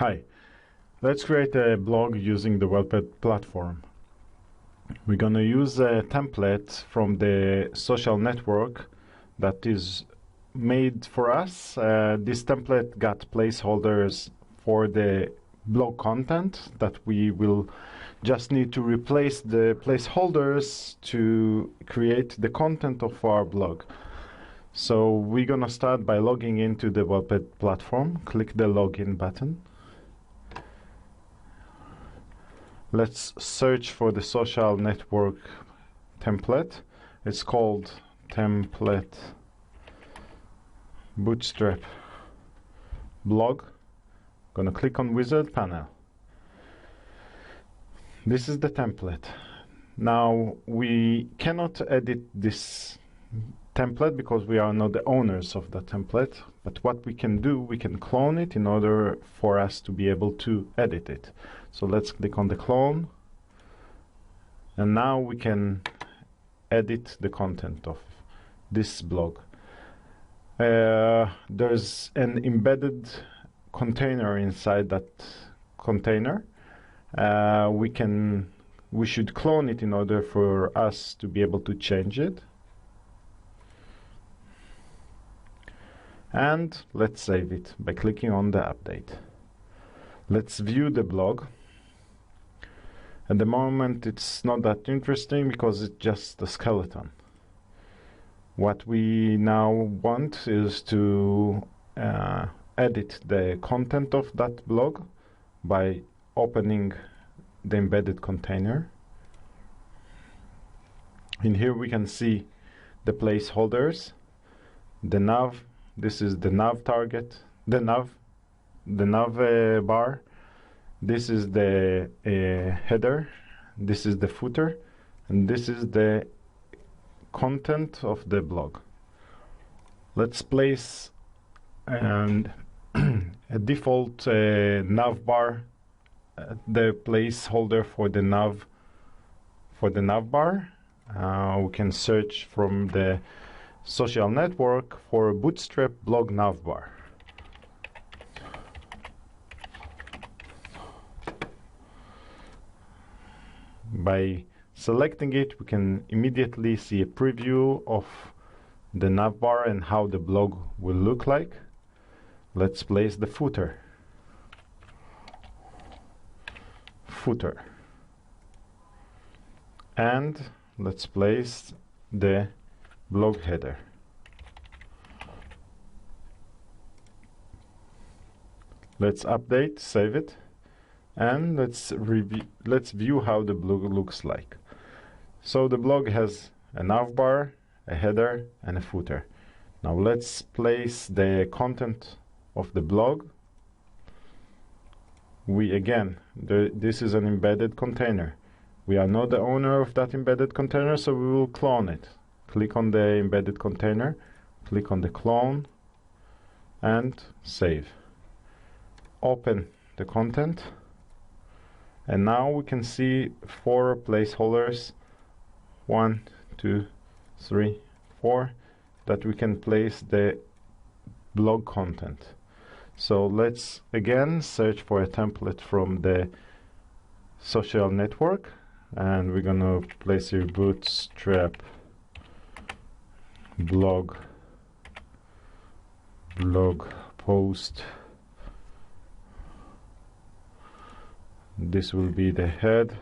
Hi, let's create a blog using the WeldPad platform. We're going to use a template from the social network that is made for us. This template got placeholders for the blog content that we will just need to replace the placeholders to create the content of our blog. So we're going to start by logging into the WeldPad platform. Click the login button. Let's search for the social network template. It's called template bootstrap blog. Gonna click on wizard panel. This is the template. Now we cannot edit this template because we are not the owners of the template, but what we can do, we can clone it in order for us to be able to edit it. So let's click on the clone, and now we can edit the content of this blog. There's an embedded container inside that container. We should clone it in order for us to be able to change it. And let's save it by clicking on the update. Let's view the blog. At the moment it's not that interesting because it's just a skeleton. What we now want is to edit the content of that blog by opening the embedded container. In here we can see the placeholders, the nav. This is the nav target, the nav bar. This is the header, this is the footer, and this is the content of the blog. Let's place a default nav bar, the placeholder for the nav bar. We can search from the social network for bootstrap blog navbar. By selecting it, we can immediately see a preview of the navbar and how the blog will look like. Let's place the footer. And let's place the blog header. Let's update, save it, and let's view how the blog looks like. So the blog has a navbar, a header, and a footer. Now let's place the content of the blog. This is an embedded container. We are not the owner of that embedded container, so we will clone it. Click on the embedded container, click on the clone, and save. Open the content, and now we can see 4 placeholders, 1, 2, 3, 4, that we can place the blog content. So let's again search for a template from the social network, and we're gonna place here bootstrap blog post. This will be the head,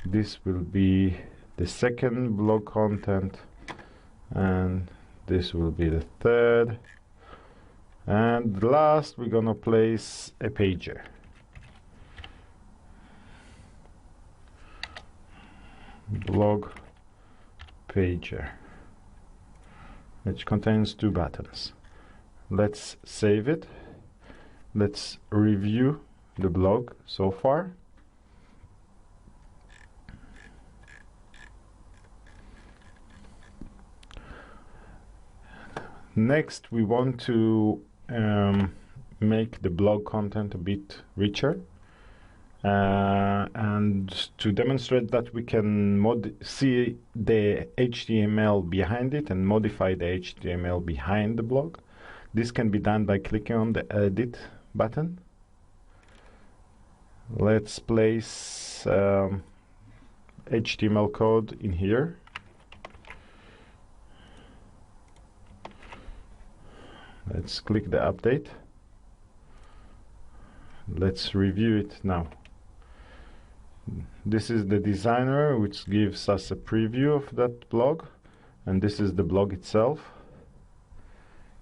this will be the second blog content, and this will be the third, and last we're gonna place a pager. Blog pager, which contains 2 buttons. Let's save it. Let's review the blog so far. Next, we want to make the blog content a bit richer. And to demonstrate that, we can see the HTML behind it and modify the HTML behind the blog. This can be done by clicking on the edit button Let's place HTML code in here. Let's click the update. Let's review it now. This is the designer, which gives us a preview of that blog, and this is the blog itself.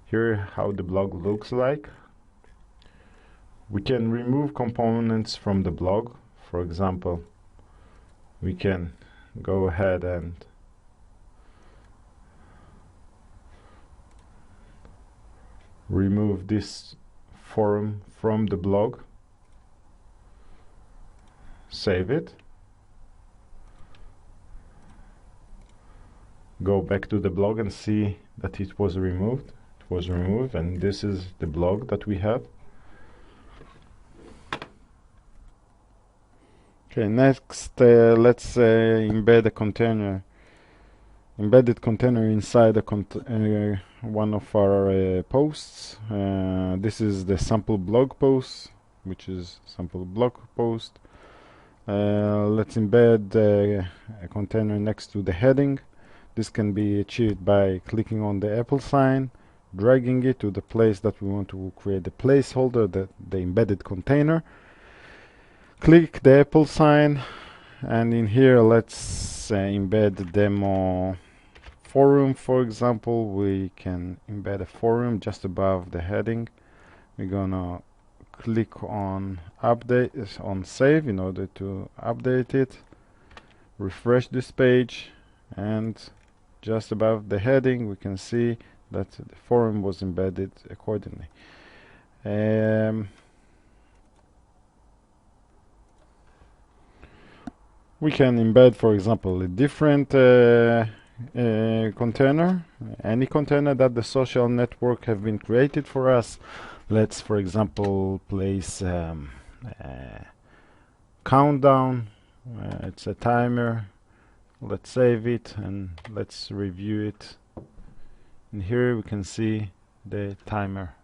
Here how the blog looks like. We can remove components from the blog. For example, we can go ahead and remove this forum from the blog. Save it. Go back to the blog and see that it was removed. It was removed, and this is the blog that we have. Okay, next let's embed a container, embedded container inside a one of our posts. This is the sample blog post, which is sample blog post. Let's embed a container next to the heading. This can be achieved by clicking on the Apple sign, dragging it to the place that we want to create the placeholder, the embedded container. Click the Apple sign, and in here let's embed the demo forum. For example, we can embed a forum just above the heading. We're gonna click on update, on save, in order to update it. Refresh this page, and just above the heading we can see that the forum was embedded accordingly. We can embed, for example, a different container, any container that the social network have been created for us. Let's, for example, place a countdown. It's a timer. Let's save it and let's review it. And here we can see the timer.